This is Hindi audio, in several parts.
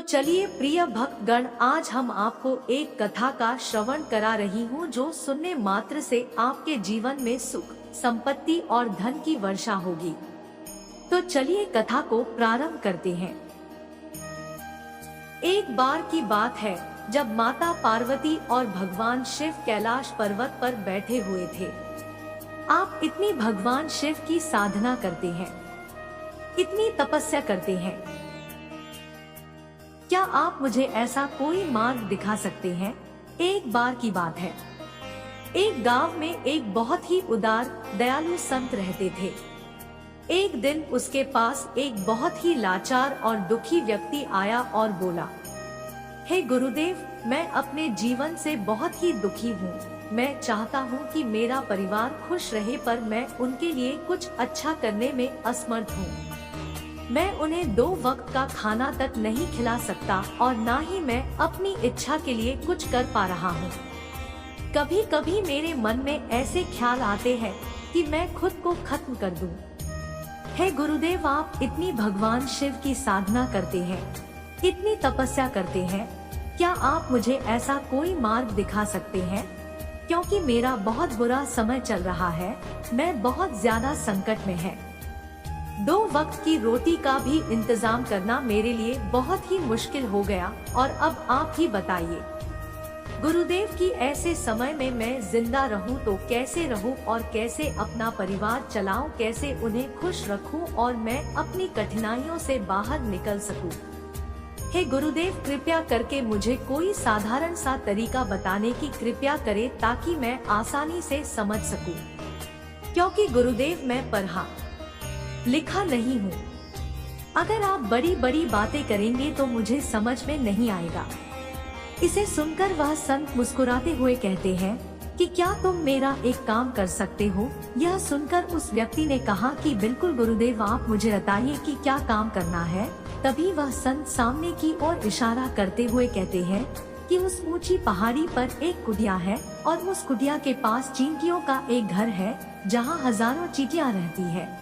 चलिए प्रिय भक्तगण, आज हम आपको एक कथा का श्रवण करा रही हूँ जो सुनने मात्र से आपके जीवन में सुख, संपत्ति और धन की वर्षा होगी। तो चलिए कथा को प्रारंभ करते हैं। एक बार की बात है जब माता पार्वती और भगवान शिव कैलाश पर्वत पर बैठे हुए थे। आप इतनी भगवान शिव की साधना करते हैं, इतनी तपस्या करते हैं, क्या आप मुझे ऐसा कोई मार्ग दिखा सकते हैं? एक बार की बात है, एक गांव में एक बहुत ही उदार दयालु संत रहते थे। एक दिन उसके पास एक बहुत ही लाचार और दुखी व्यक्ति आया और बोला, हे गुरुदेव, मैं अपने जीवन से बहुत ही दुखी हूँ। मैं चाहता हूँ कि मेरा परिवार खुश रहे, पर मैं उनके लिए कुछ अच्छा करने में असमर्थ हूँ। मैं उन्हें 2 वक्त का खाना तक नहीं खिला सकता और ना ही मैं अपनी इच्छा के लिए कुछ कर पा रहा हूँ। कभी कभी मेरे मन में ऐसे ख्याल आते हैं कि मैं खुद को खत्म कर दूं। हे गुरुदेव, आप इतनी भगवान शिव की साधना करते हैं, इतनी तपस्या करते हैं, क्या आप मुझे ऐसा कोई मार्ग दिखा सकते हैं? क्योंकि मेरा बहुत बुरा समय चल रहा है, मैं बहुत ज्यादा संकट में है। 2 वक्त की रोटी का भी इंतजाम करना मेरे लिए बहुत ही मुश्किल हो गया, और अब आप ही बताइए गुरुदेव कि ऐसे समय में मैं जिंदा रहूं तो कैसे रहूं और कैसे अपना परिवार चलाऊं, कैसे उन्हें खुश रखूं और मैं अपनी कठिनाइयों से बाहर निकल सकूं। हे गुरुदेव, कृपया करके मुझे कोई साधारण सा तरीका बताने की कृपया करें ताकि मैं आसानी से समझ सकूं। क्योंकि गुरुदेव, मैं पढ़ा लिखा नहीं हूँ। अगर आप बड़ी बड़ी बातें करेंगे तो मुझे समझ में नहीं आएगा। इसे सुनकर वह संत मुस्कुराते हुए कहते हैं कि क्या तुम मेरा एक काम कर सकते हो? यह सुनकर उस व्यक्ति ने कहा कि बिल्कुल गुरुदेव, आप मुझे बताइए कि क्या काम करना है। तभी वह संत सामने की ओर इशारा करते हुए कहते हैं कि उस ऊंची पहाड़ी पर एक कुटिया है और उस कुटिया के पास चींटियों का एक घर है जहाँ हजारों चींटियां रहती है,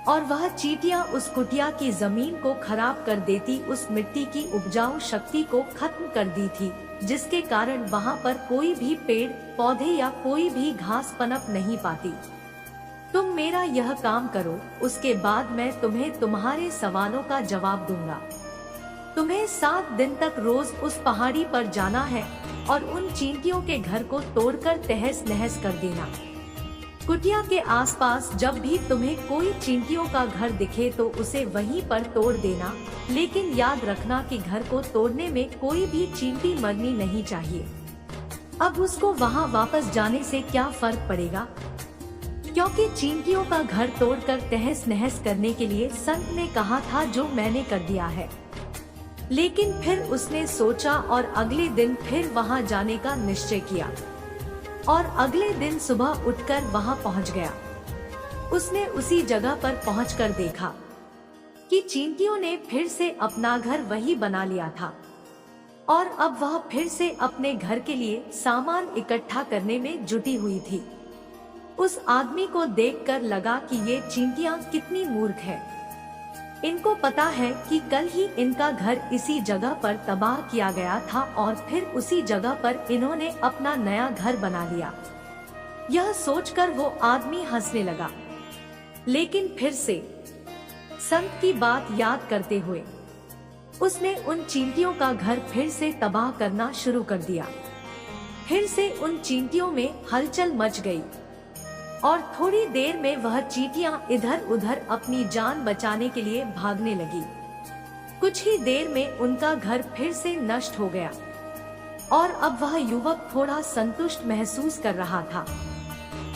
और वह चींटियां उस कुटिया की जमीन को खराब कर देती, उस मिट्टी की उपजाऊ शक्ति को खत्म कर दी थी, जिसके कारण वहां पर कोई भी पेड़ पौधे या कोई भी घास पनप नहीं पाती। तुम मेरा यह काम करो, उसके बाद मैं तुम्हें तुम्हारे सवालों का जवाब दूंगा। तुम्हें 7 दिन तक रोज उस पहाड़ी पर जाना है और उन चींटियों के घर को तोड़कर तहस नहस कर देना। कुटिया के आसपास जब भी तुम्हें कोई चींटियों का घर दिखे तो उसे वहीं पर तोड़ देना, लेकिन याद रखना कि घर को तोड़ने में कोई भी चींटी मरनी नहीं चाहिए। अब उसको वहां वापस जाने से क्या फर्क पड़ेगा, क्योंकि चींटियों का घर तोड़कर तहस नहस करने के लिए संत ने कहा था, जो मैंने कर दिया है। लेकिन फिर उसने सोचा और अगले दिन फिर वहां जाने का निश्चय किया और अगले दिन सुबह उठकर वहां पहुंच गया। उसने उसी जगह पर पहुंचकर देखा कि चींटियों ने फिर से अपना घर वही बना लिया था और अब वह फिर से अपने घर के लिए सामान इकट्ठा करने में जुटी हुई थी। उस आदमी को देखकर लगा कि ये चींटियां कितनी मूर्ख है। इनको पता है कि कल ही इनका घर इसी जगह पर तबाह किया गया था और फिर उसी जगह पर इन्होंने अपना नया घर बना लिया। यह सोचकर वो आदमी हंसने लगा, लेकिन फिर से संत की बात याद करते हुए उसने उन चींटियों का घर फिर से तबाह करना शुरू कर दिया। फिर से उन चींटियों में हलचल मच गई और थोड़ी देर में वह चींटियां इधर उधर अपनी जान बचाने के लिए भागने लगी। कुछ ही देर में उनका घर फिर से नष्ट हो गया और अब वह युवक थोड़ा संतुष्ट महसूस कर रहा था।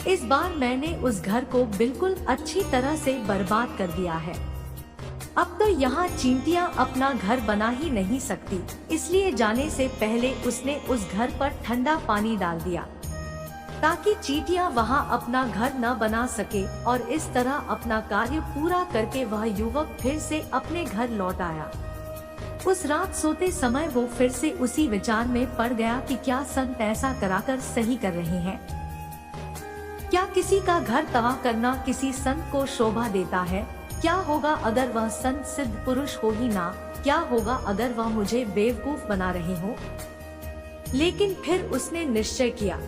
इस बार मैंने उस घर को बिल्कुल अच्छी तरह से बर्बाद कर दिया है। अब तो यहाँ चींटियां अपना घर बना ही नहीं सकती, इसलिए जाने से पहले उसने उस घर पर ठंडा पानी डाल दिया ताकि चींटियां वहां अपना घर न बना सके, और इस तरह अपना कार्य पूरा करके वह युवक फिर से अपने घर लौट आया। उस रात सोते समय वो फिर से उसी विचार में पड़ गया कि क्या संत ऐसा कराकर सही कर रहे हैं? क्या किसी का घर तबाह करना किसी संत को शोभा देता है? क्या होगा अगर वह संत सिद्ध पुरुष हो ही ना, क्या होगा अगर वह मुझे बेवकूफ बना रहे हो। लेकिन फिर उसने निश्चय किया,